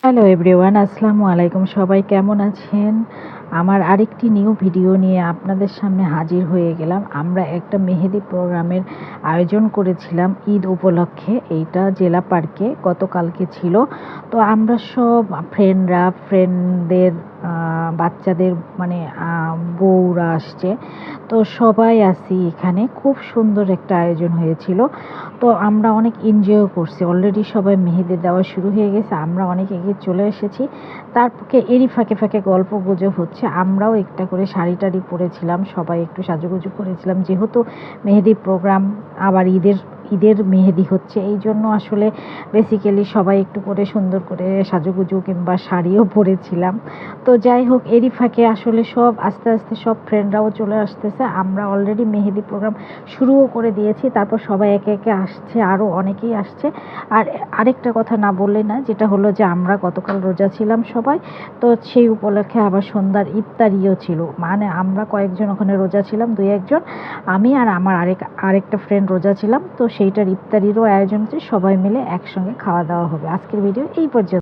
Hello everyone, আসসালামু আলাইকুম। সবাই কেমন আছেন? আমার আরেকটি নিউ ভিডিও নিয়ে আপনাদের সামনে হাজির হয়ে গেলাম। আমরা একটা মেহেদি প্রোগ্রামের আয়োজন করেছিলাম ঈদ উপলক্ষে। এইটা জেলা পার্কে গতকালকে ছিল। তো আমরা সব ফ্রেন্ডদের বাচ্চাদের মানে বউরা আসছে, তো সবাই আছি এখানে। খুব সুন্দর একটা আয়োজন হয়েছিল। তো আমরা অনেক এনজয়ও করছি। অলরেডি সবাই মেহেদি দেওয়া শুরু হয়ে গেছে, আমরা অনেক এগিয়ে চলে এসেছি। তারপরে এরই ফাঁকে ফাঁকে গল্প গুজব হচ্ছে। আমরাও একটা করে শাড়ি টাড়ি পরেছিলাম, সবাই একটু সাজুগুজু করেছিলাম, যেহেতু মেহেদি প্রোগ্রাম। আবার ঈদের ঈদের মেহেদি হচ্ছে, এই জন্য আসলে বেসিক্যালি সবাই একটু করে সুন্দর করে সাজুগুজু কিংবা শাড়িও পরেছিলাম। তো যাই হোক, এরই ফাঁকে আসলে সব আস্তে আস্তে সব ফ্রেন্ডরাও চলে আসতেছে। আমরা অলরেডি মেহেদি প্রোগ্রাম শুরুও করে দিয়েছি। তারপর সবাই একে একে আসছে, আরও অনেকেই আসছে। আর আরেকটা কথা না বললে না, যেটা হলো যে আমরা গতকাল রোজা ছিলাম সবাই। তো সেই উপলক্ষে আবার সন্ধ্যার ইফতারিও ছিল। মানে আমরা কয়েকজন ওখানে রোজা ছিলাম, 2-1 জন। আমি আর আমার আরেকটা ফ্রেন্ড রোজা ছিলাম। তো সেইটার ইফতারিরও আয়োজন হচ্ছে, সবাই মিলে একসঙ্গে খাওয়া দাওয়া হবে। আজকের ভিডিও এই পর্যন্ত।